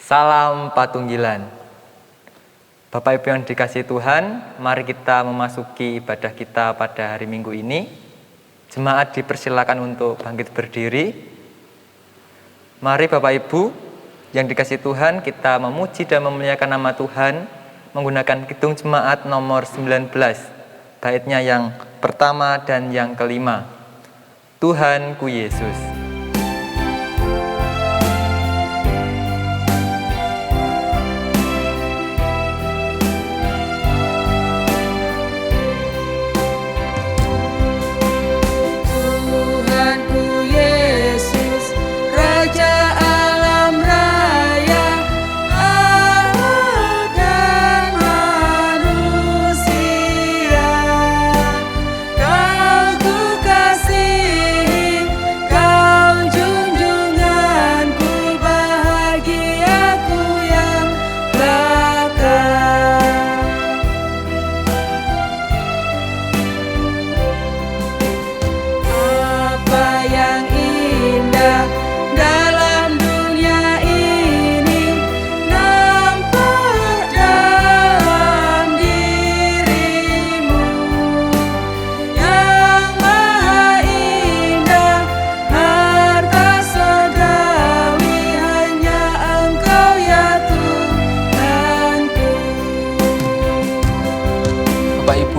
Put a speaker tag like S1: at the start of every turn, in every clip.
S1: Salam Patunggilan. Bapak Ibu yang dikasihi Tuhan, mari kita memasuki ibadah kita pada hari Minggu ini. Jemaat dipersilakan untuk bangkit berdiri. Mari Bapak Ibu yang dikasihi Tuhan, kita memuji dan memuliakan nama Tuhan menggunakan kidung jemaat nomor 19, baitnya yang pertama dan yang kelima. Tuhanku Yesus.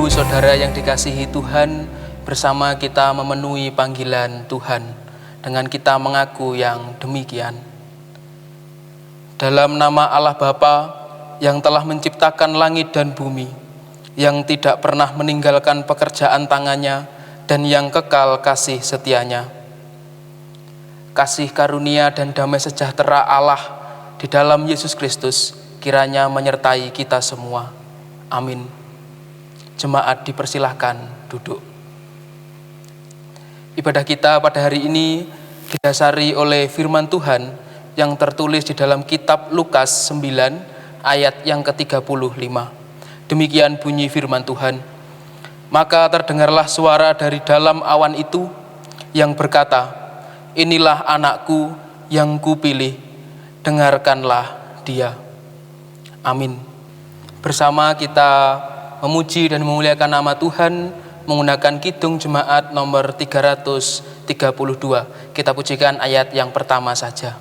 S2: Saudara yang dikasihi Tuhan, bersama kita memenuhi panggilan Tuhan dengan kita mengaku yang demikian. Dalam nama Allah Bapa yang telah menciptakan langit dan bumi, yang tidak pernah meninggalkan pekerjaan tangannya dan yang kekal kasih setianya. Kasih karunia dan damai sejahtera Allah di dalam Yesus Kristus kiranya menyertai kita semua. Amin. Jemaat dipersilahkan duduk. Ibadah kita pada hari ini didasari oleh firman Tuhan yang tertulis di dalam kitab Lukas 9 ayat yang ke-35. Demikian bunyi firman Tuhan. Maka terdengarlah suara dari dalam awan itu yang berkata, "Inilah anakku yang kupilih, dengarkanlah dia." Amin. Bersama kita memuji dan memuliakan nama Tuhan menggunakan kidung jemaat nomor 332. Kita pujikan ayat yang pertama saja.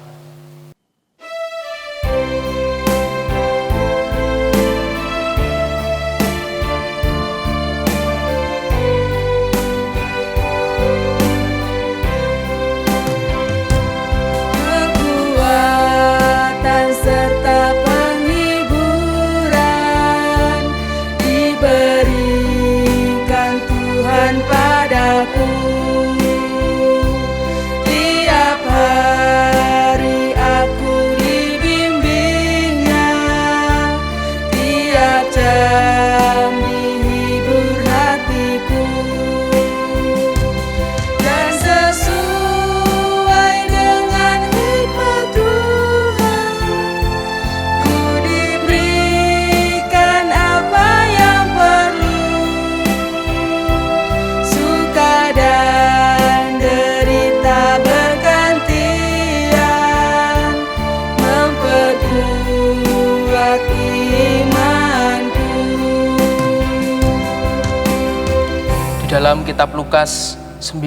S2: Dalam kitab Lukas 9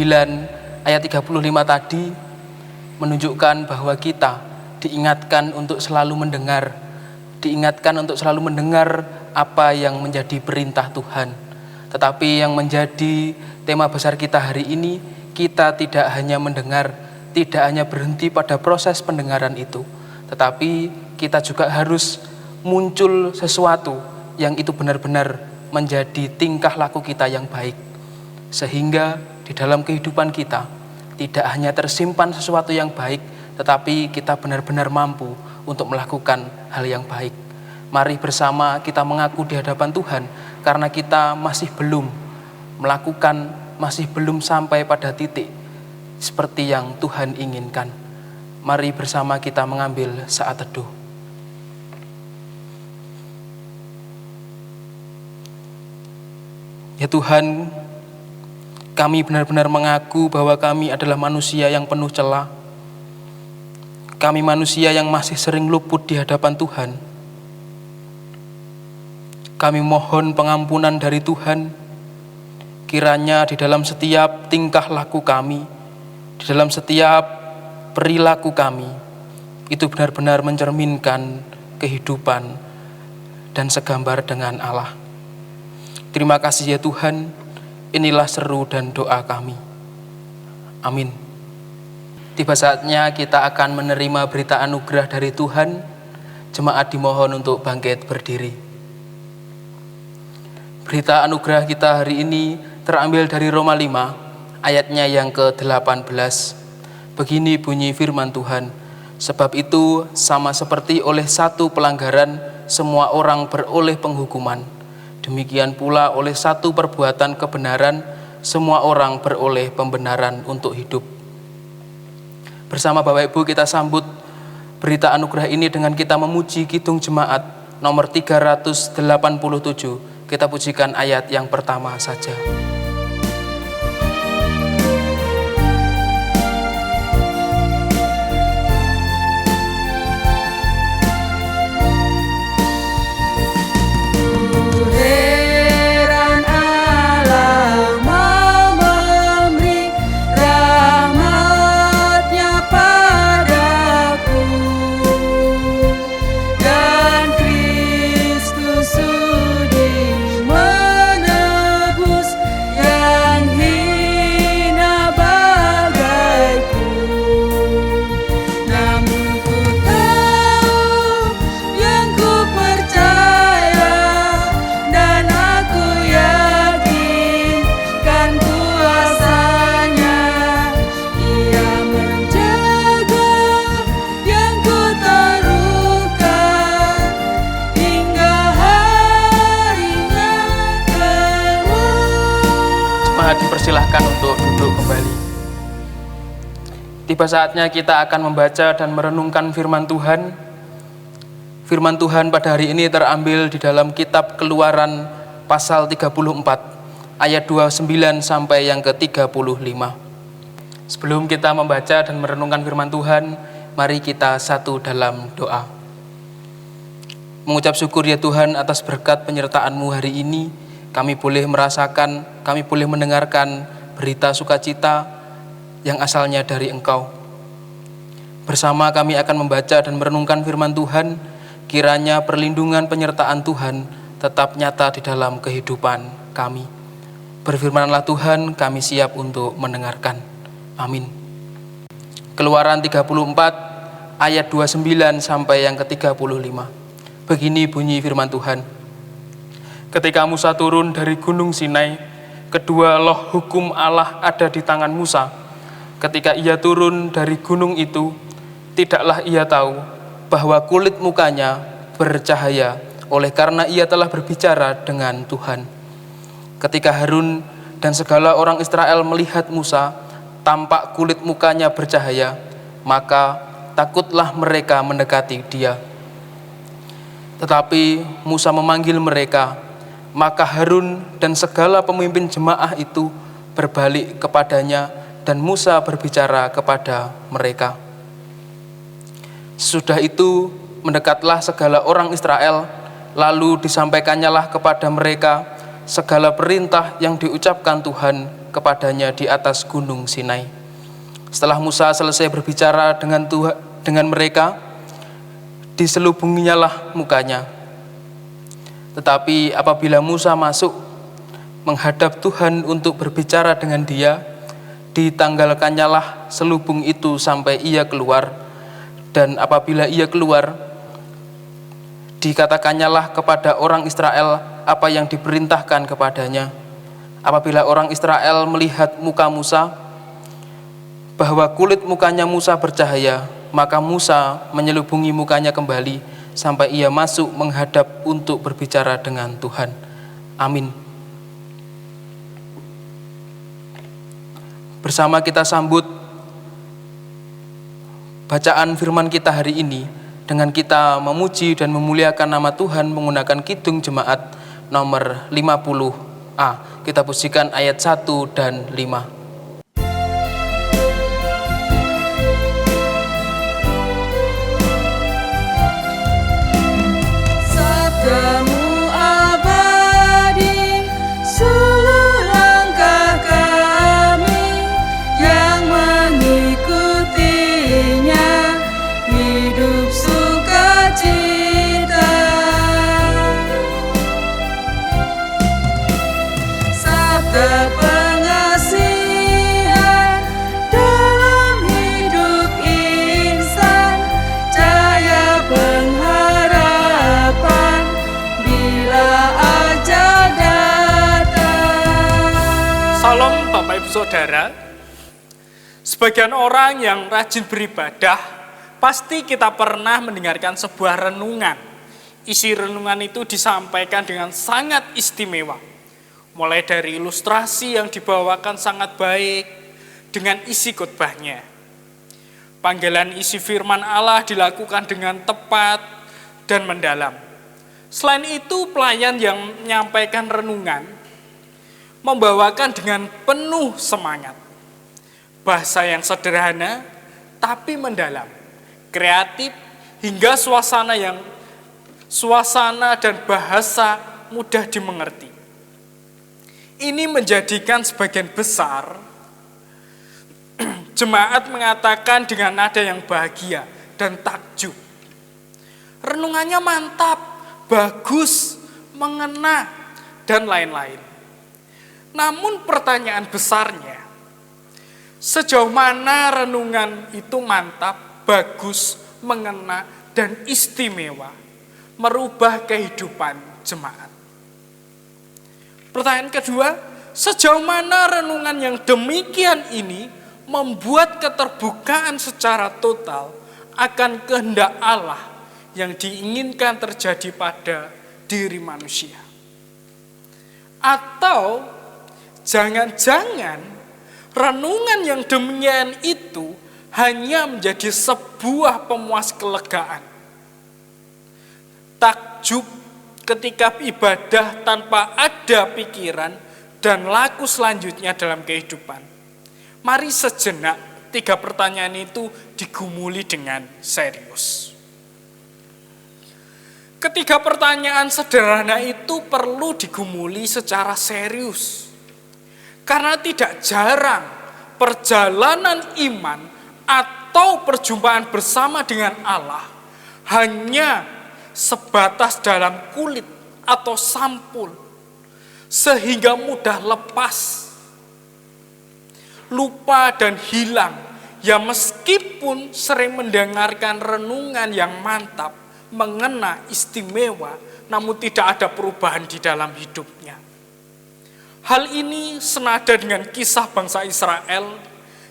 S2: ayat 35 tadi menunjukkan bahwa kita diingatkan untuk selalu mendengar apa yang menjadi perintah Tuhan. Tetapi yang menjadi tema besar kita hari ini, kita tidak hanya mendengar, tidak hanya berhenti pada proses pendengaran itu, tetapi kita juga harus muncul sesuatu yang itu benar-benar menjadi tingkah laku kita yang baik. Sehingga di dalam kehidupan kita tidak hanya tersimpan sesuatu yang baik, tetapi kita benar-benar mampu untuk melakukan hal yang baik. Mari bersama kita mengaku di hadapan Tuhan, karena kita masih belum melakukan, masih belum sampai pada titik seperti yang Tuhan inginkan. Mari bersama kita mengambil saat teduh. Ya Tuhan, kami benar-benar mengaku bahwa kami adalah manusia yang penuh celah. kami manusia yang masih sering luput di hadapan Tuhan. Kami mohon pengampunan dari Tuhan, kiranya di dalam setiap tingkah laku kami, di dalam setiap perilaku kami, itu benar-benar mencerminkan kehidupan dan segambar dengan Allah. Terima kasih ya Tuhan, inilah seru dan doa kami. Amin. Tiba saatnya kita akan menerima berita anugerah dari Tuhan. Jemaat dimohon untuk bangkit berdiri. Berita anugerah kita hari ini terambil dari Roma 5, ayatnya yang ke-18. Begini bunyi firman Tuhan, sebab itu sama seperti oleh satu pelanggaran semua orang beroleh penghukuman, demikian pula oleh satu perbuatan kebenaran semua orang beroleh pembenaran untuk hidup. Bersama Bapak Ibu kita sambut berita anugerah ini dengan kita memuji Kidung Jemaat nomor 387. Kita pujikan ayat yang pertama saja. Dipersilahkan untuk duduk kembali. Tiba saatnya kita akan membaca dan merenungkan firman Tuhan. Firman Tuhan pada hari ini terambil di dalam kitab Keluaran pasal 34 ayat 29 sampai yang ke-35. Sebelum kita membaca dan merenungkan firman Tuhan, mari kita satu dalam doa. Mengucap syukur ya Tuhan atas berkat penyertaan-Mu hari ini. Kami boleh merasakan, kami boleh mendengarkan berita sukacita yang asalnya dari Engkau. Bersama kami akan membaca dan merenungkan firman Tuhan, kiranya perlindungan penyertaan Tuhan tetap nyata di dalam kehidupan kami. Berfirmanlah Tuhan, kami siap untuk mendengarkan. Amin. Keluaran 34 ayat 29 sampai yang ke-35. Begini bunyi firman Tuhan. Ketika Musa turun dari gunung Sinai, kedua loh hukum Allah ada di tangan Musa. Ketika ia turun dari gunung itu, tidaklah ia tahu bahwa kulit mukanya bercahaya oleh karena ia telah berbicara dengan Tuhan. Ketika Harun dan segala orang Israel melihat Musa, tampak kulit mukanya bercahaya, maka takutlah mereka mendekati dia. Tetapi Musa memanggil mereka, maka Harun dan segala pemimpin jemaah itu berbalik kepadanya dan Musa berbicara kepada mereka. Sesudah itu mendekatlah segala orang Israel, lalu disampaikannyalah kepada mereka segala perintah yang diucapkan Tuhan kepadanya di atas gunung Sinai. Setelah Musa selesai berbicara dengan mereka, diselubunginyalah mukanya. Tetapi apabila Musa masuk menghadap Tuhan untuk berbicara dengan dia, ditanggalkannyalah selubung itu sampai ia keluar. Dan apabila ia keluar, dikatakannyalah kepada orang Israel apa yang diperintahkan kepadanya. Apabila orang Israel melihat muka Musa, bahwa kulit mukanya Musa bercahaya, maka Musa menyelubungi mukanya kembali sampai ia masuk menghadap untuk berbicara dengan Tuhan. Amin. Bersama kita sambut bacaan firman kita hari ini dengan kita memuji dan memuliakan nama Tuhan menggunakan Kidung Jemaat nomor 50A. Kita pujikan ayat 1 dan 5.
S3: saudara, sebagian orang yang rajin beribadah, pasti kita pernah mendengarkan sebuah renungan. Isi renungan itu disampaikan dengan sangat istimewa. Mulai dari ilustrasi yang dibawakan sangat baik dengan isi khotbahnya. Panggilan isi firman Allah dilakukan dengan tepat dan mendalam. Selain itu, pelayan yang menyampaikan renungan membawakan dengan penuh semangat. Bahasa yang sederhana tapi mendalam, kreatif hingga suasana dan bahasa mudah dimengerti. Ini menjadikan sebagian besar jemaat mengatakan dengan nada yang bahagia dan takjub. Renungannya mantap, bagus, mengena, dan lain-lain. Namun pertanyaan besarnya, sejauh mana renungan itu mantap, bagus, mengena, dan istimewa, merubah kehidupan jemaat? Pertanyaan kedua, sejauh mana renungan yang demikian ini membuat keterbukaan secara total akan kehendak Allah yang diinginkan terjadi pada diri manusia? Atau jangan-jangan renungan yang demikian itu hanya menjadi sebuah pemuas kelegaan, takjub ketika ibadah tanpa ada pikiran dan laku selanjutnya dalam kehidupan. Mari sejenak 3 pertanyaan itu digumuli dengan serius. Ketiga pertanyaan sederhana itu perlu digumuli secara serius. Karena tidak jarang perjalanan iman atau perjumpaan bersama dengan Allah hanya sebatas dalam kulit atau sampul, sehingga mudah lepas, lupa dan hilang. Ya meskipun sering mendengarkan renungan yang mantap, mengena, istimewa, namun tidak ada perubahan di dalam hidupnya. Hal ini senada dengan kisah bangsa Israel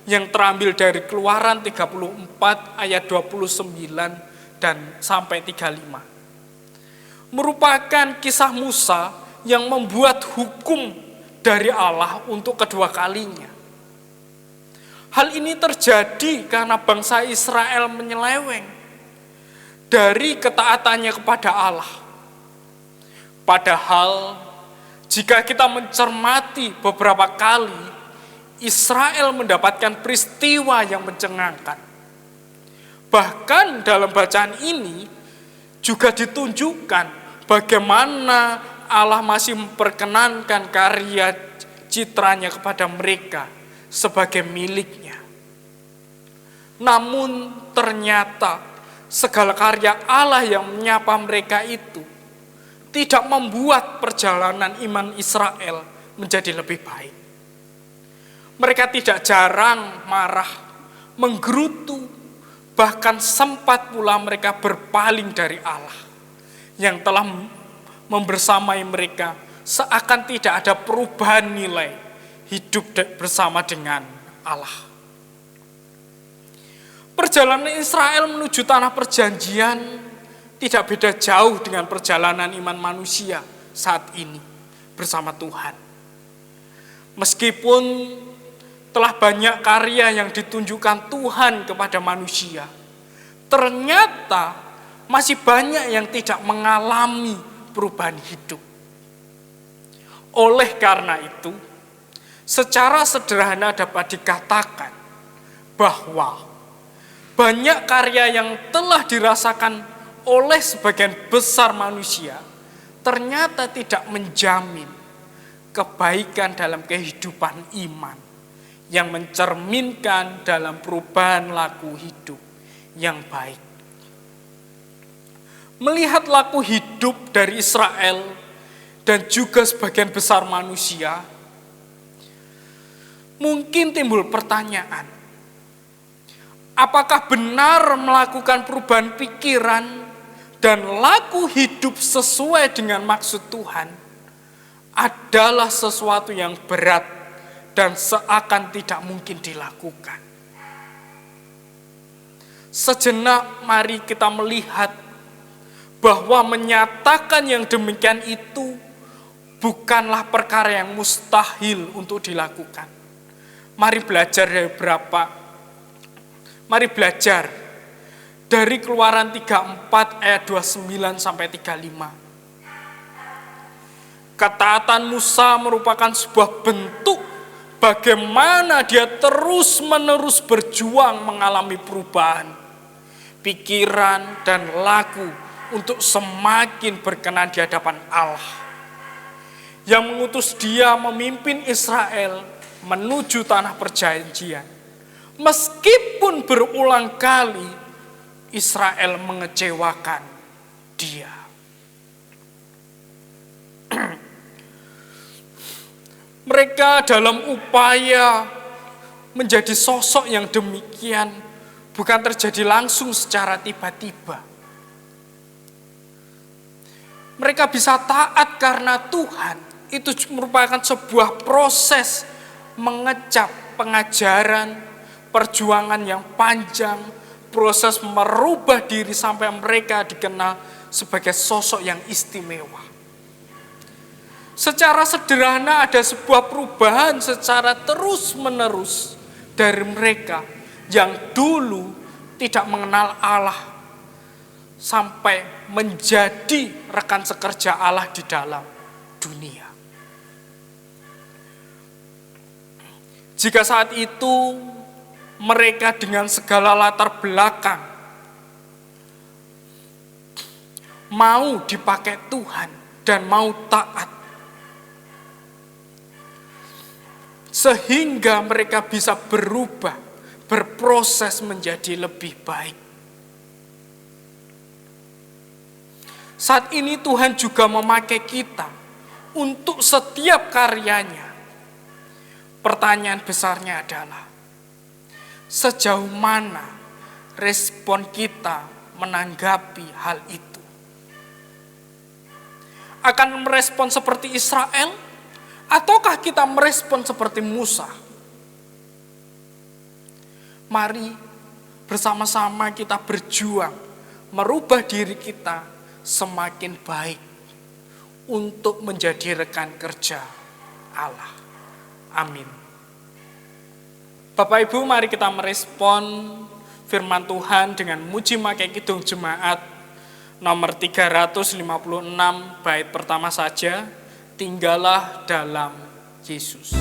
S3: yang terambil dari Keluaran 34 ayat 29 dan sampai 35. Merupakan kisah Musa yang membuat hukum dari Allah untuk kedua kalinya. Hal ini terjadi karena bangsa Israel menyeleweng dari ketaatannya kepada Allah. Padahal jika kita mencermati beberapa kali, Israel mendapatkan peristiwa yang mencengangkan. Bahkan dalam bacaan ini juga ditunjukkan bagaimana Allah masih memperkenankan karya citranya kepada mereka sebagai miliknya. Namun ternyata segala karya Allah yang menyapa mereka itu tidak membuat perjalanan iman Israel menjadi lebih baik. Mereka tidak jarang marah, menggerutu, bahkan sempat pula mereka berpaling dari Allah yang telah membersamai mereka, seakan tidak ada perubahan nilai hidup bersama dengan Allah. Perjalanan Israel menuju tanah perjanjian tidak beda jauh dengan perjalanan iman manusia saat ini bersama Tuhan. Meskipun telah banyak karya yang ditunjukkan Tuhan kepada manusia, ternyata masih banyak yang tidak mengalami perubahan hidup. Oleh karena itu, secara sederhana dapat dikatakan bahwa banyak karya yang telah dirasakan oleh sebagian besar manusia ternyata tidak menjamin kebaikan dalam kehidupan iman yang mencerminkan dalam perubahan laku hidup yang baik. Melihat laku hidup dari Israel dan juga sebagian besar manusia, mungkin timbul pertanyaan, apakah benar melakukan perubahan pikiran dan laku hidup sesuai dengan maksud Tuhan adalah sesuatu yang berat dan seakan tidak mungkin dilakukan. Sejenak mari kita melihat bahwa menyatakan yang demikian itu bukanlah perkara yang mustahil untuk dilakukan. Mari belajar dari Keluaran 34 ayat 29 sampai 35. Ketaatan Musa merupakan sebuah bentuk bagaimana dia terus-menerus berjuang mengalami perubahan pikiran dan laku untuk semakin berkenan di hadapan Allah, yang mengutus dia memimpin Israel menuju tanah perjanjian. Meskipun berulang kali Israel mengecewakan dia. Mereka dalam upaya menjadi sosok yang demikian bukan terjadi langsung secara tiba-tiba. Mereka bisa taat karena Tuhan. Itu merupakan sebuah proses mengecap pengajaran, perjuangan yang panjang, proses merubah diri sampai mereka dikenal sebagai sosok yang istimewa. Secara sederhana ada sebuah perubahan secara terus-menerus dari mereka yang dulu tidak mengenal Allah sampai menjadi rekan sekerja Allah di dalam dunia. Jika saat itu mereka dengan segala latar belakang mau dipakai Tuhan dan mau taat, sehingga mereka bisa berubah, berproses menjadi lebih baik. Saat ini Tuhan juga memakai kita untuk setiap karyanya. Pertanyaan besarnya adalah, sejauh mana respon kita menanggapi hal itu? Akan merespon seperti Israel? Ataukah kita merespon seperti Musa? Mari bersama-sama kita berjuang merubah diri kita semakin baik untuk menjadi rekan kerja Allah. Amin. Bapak Ibu, mari kita merespon firman Tuhan dengan muji makai kidung jemaat nomor 356 bait pertama saja. Tinggallah dalam Yesus.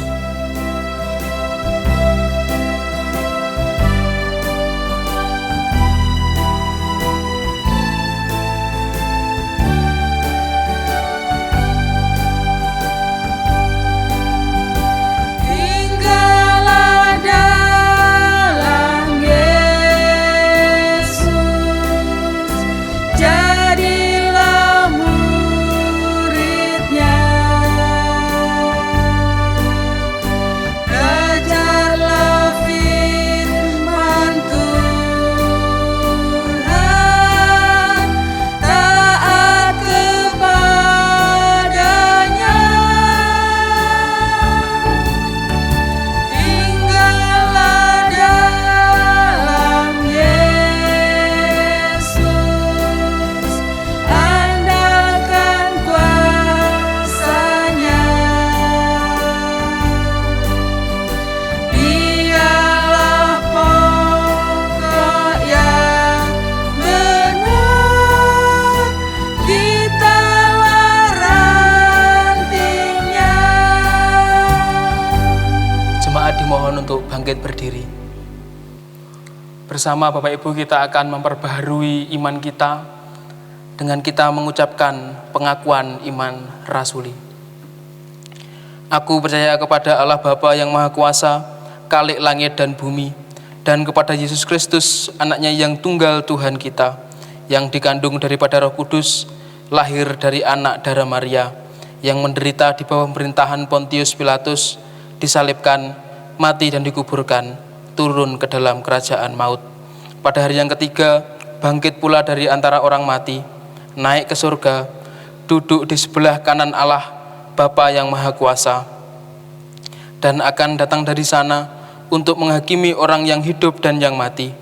S2: Untuk bangkit berdiri. Bersama Bapak Ibu kita akan memperbaharui iman kita dengan kita mengucapkan pengakuan iman rasuli. Aku percaya kepada Allah Bapa yang Maha Kuasa, Khalik langit dan bumi, dan kepada Yesus Kristus, anaknya yang tunggal Tuhan kita, yang dikandung daripada Roh Kudus, lahir dari anak darah Maria, yang menderita di bawah pemerintahan Pontius Pilatus, disalibkan, mati dan dikuburkan, turun ke dalam kerajaan maut. Pada hari yang ketiga, bangkit pula dari antara orang mati, naik ke surga, duduk di sebelah kanan Allah, Bapa yang Maha Kuasa. dan akan datang dari sana untuk menghakimi orang yang hidup dan yang mati.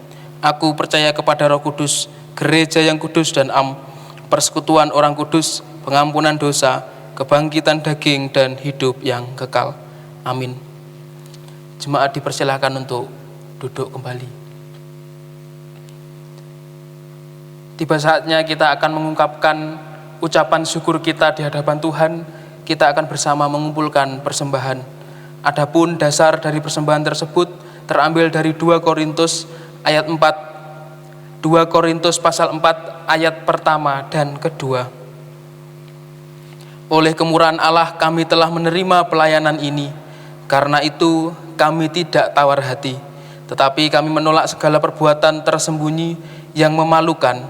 S2: Aku percaya kepada Roh Kudus, gereja yang kudus dan persekutuan orang kudus, pengampunan dosa, kebangkitan daging, dan hidup yang kekal. Amin. Jemaat dipersilakan untuk duduk kembali. Tiba saatnya kita akan mengungkapkan ucapan syukur kita di hadapan Tuhan. Kita akan bersama mengumpulkan persembahan. Adapun dasar dari persembahan tersebut terambil dari 2 Korintus ayat 4. 2 Korintus pasal 4 ayat pertama dan kedua. Oleh kemurahan Allah kami telah menerima pelayanan ini. Karena itu kami tidak tawar hati, tetapi kami menolak segala perbuatan tersembunyi yang memalukan.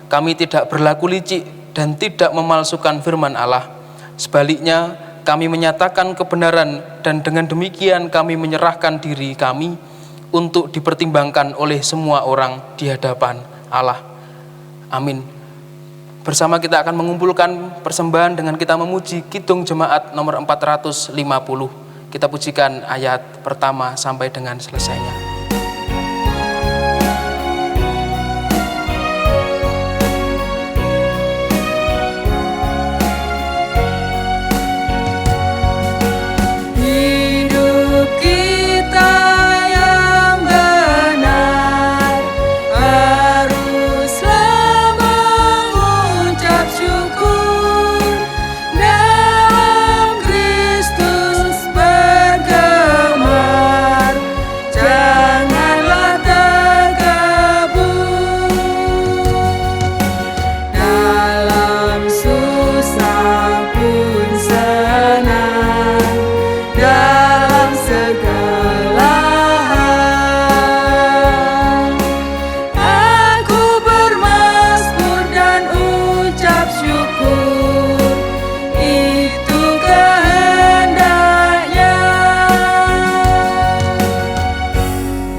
S2: Kami tidak berlaku licik dan tidak memalsukan firman Allah. Sebaliknya, kami menyatakan kebenaran dan dengan demikian kami menyerahkan diri kami untuk dipertimbangkan oleh semua orang di hadapan Allah. Amin. Bersama kita akan mengumpulkan persembahan dengan kita memuji Kidung Jemaat nomor 450. Kita pujikan ayat pertama sampai dengan selesainya.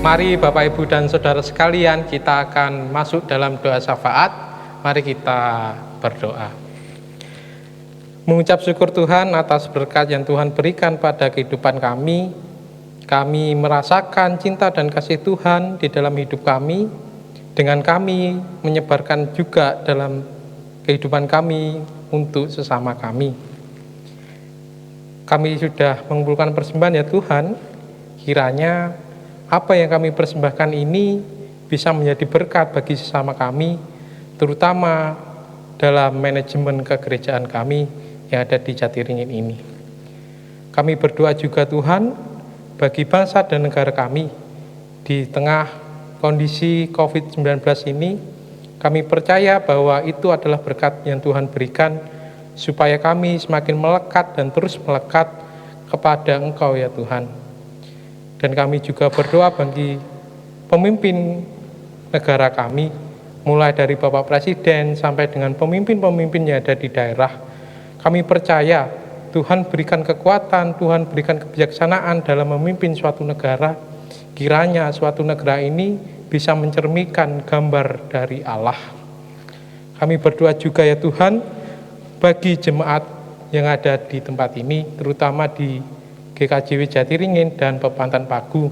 S4: Mari Bapak Ibu dan Saudara sekalian, kita akan masuk dalam doa syafaat. Mari kita berdoa. Mengucap syukur Tuhan atas berkat yang Tuhan berikan pada kehidupan kami. Kami merasakan cinta dan kasih Tuhan di dalam hidup kami. Dengan kami menyebarkan juga dalam kehidupan kami untuk sesama kami. Kami sudah mengumpulkan persembahan ya Tuhan. Kiranya apa yang kami persembahkan ini bisa menjadi berkat bagi sesama kami, terutama dalam manajemen kegerejaan kami yang ada di Jatiringin ini. Kami berdoa juga Tuhan bagi bangsa dan negara kami di tengah kondisi COVID-19 ini. Kami percaya bahwa itu adalah berkat yang Tuhan berikan supaya kami semakin melekat dan terus melekat kepada Engkau ya Tuhan. Dan kami juga berdoa bagi pemimpin negara kami, mulai dari Bapak Presiden sampai dengan pemimpin-pemimpin yang ada di daerah. Kami percaya Tuhan berikan kekuatan, Tuhan berikan kebijaksanaan dalam memimpin suatu negara. Kiranya suatu negara ini bisa mencerminkan gambar dari Allah. Kami berdoa juga ya Tuhan bagi jemaat yang ada di tempat ini, terutama di GKJW Jatiringin dan Pepantan Pagu.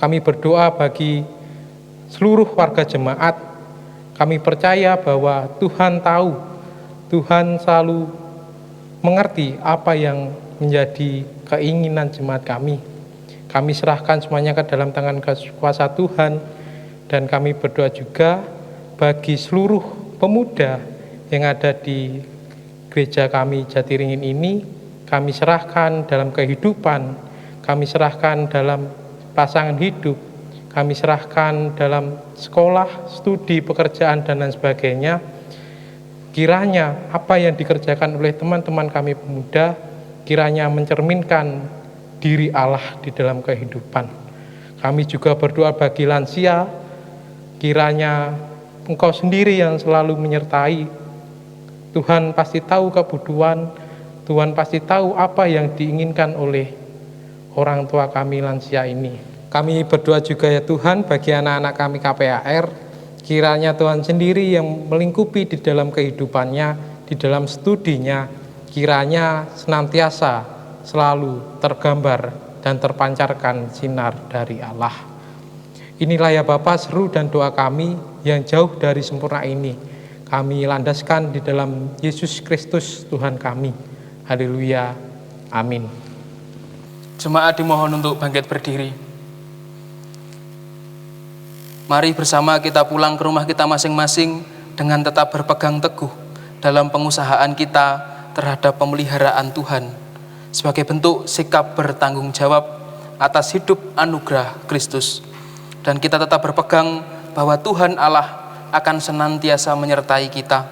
S4: Kami berdoa bagi seluruh warga jemaat. Kami percaya bahwa Tuhan tahu, Tuhan selalu mengerti apa yang menjadi keinginan jemaat kami. Kami serahkan semuanya ke dalam tangan kuasa Tuhan, dan kami berdoa juga bagi seluruh pemuda yang ada di gereja kami Jatiringin ini. Kami serahkan dalam kehidupan, kami serahkan dalam pasangan hidup, kami serahkan dalam sekolah, studi, pekerjaan, dan lain sebagainya. Kiranya apa yang dikerjakan oleh teman-teman kami pemuda, kiranya mencerminkan diri Allah di dalam kehidupan. Kami juga berdoa bagi lansia, kiranya Engkau sendiri yang selalu menyertai. Tuhan pasti tahu kebutuhan, Tuhan pasti tahu apa yang diinginkan oleh orang tua kami lansia ini. Kami berdoa juga ya Tuhan bagi anak-anak kami KPAR, kiranya Tuhan sendiri yang melingkupi di dalam kehidupannya, di dalam studinya, kiranya senantiasa selalu tergambar dan terpancarkan sinar dari Allah. Inilah ya Bapa seru dan doa kami yang jauh dari sempurna ini. Kami landaskan di dalam Yesus Kristus Tuhan kami. Haleluya. Amin.
S2: Jemaat dimohon untuk bangkit berdiri. Mari bersama kita pulang ke rumah kita masing-masing dengan tetap berpegang teguh dalam pengusahaan kita terhadap pemeliharaan Tuhan sebagai bentuk sikap bertanggung jawab atas hidup anugerah Kristus. Dan kita tetap berpegang bahwa Tuhan Allah akan senantiasa menyertai kita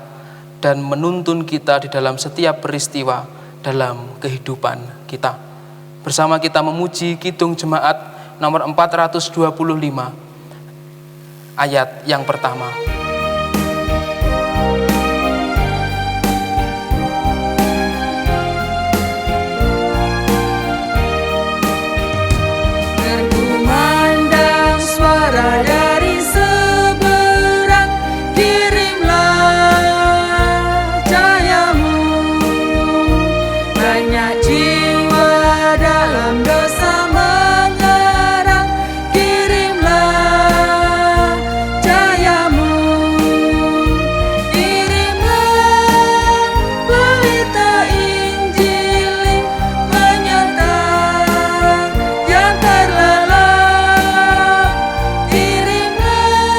S2: dan menuntun kita di dalam setiap peristiwa dalam kehidupan kita. Bersama kita memuji Kidung Jemaat nomor 425 ayat yang pertama.
S5: Berkumandang suara dari seberang, kirimlah cahayamu. Banyak jiwa dalam dosa mengerang, kirimlah cahayamu. Kirimlah pelita Injil menyertai yang terlelap. Kirimlah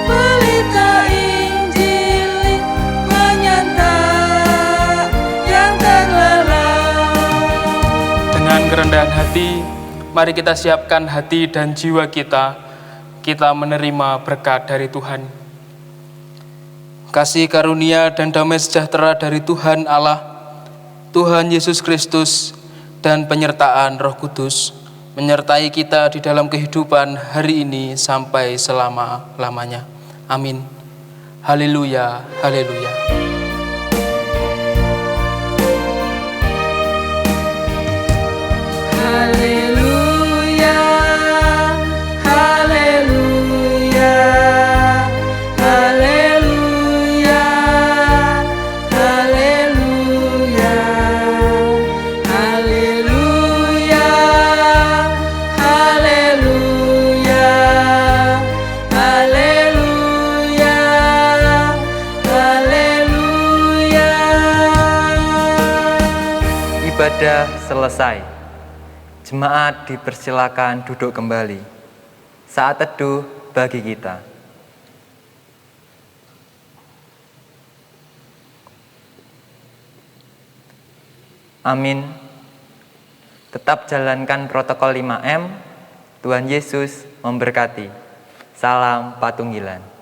S5: pelita Injil menyertai yang terlelap.
S2: Dengan kerendahan hati, mari kita siapkan hati dan jiwa kita menerima berkat dari Tuhan. Kasih karunia dan damai sejahtera dari Tuhan Allah, Tuhan Yesus Kristus, dan penyertaan Roh Kudus menyertai kita di dalam kehidupan hari ini sampai selama-lamanya. Amin. Haleluya, haleluya.
S5: Haleluya, haleluya, haleluya, haleluya, haleluya, haleluya, haleluya, haleluya.
S1: Ibadah selesai. Jemaat dipersilakan duduk kembali. Saat teduh bagi kita. Amin. Tetap jalankan protokol 5M. Tuhan Yesus memberkati. Salam Patunggilan.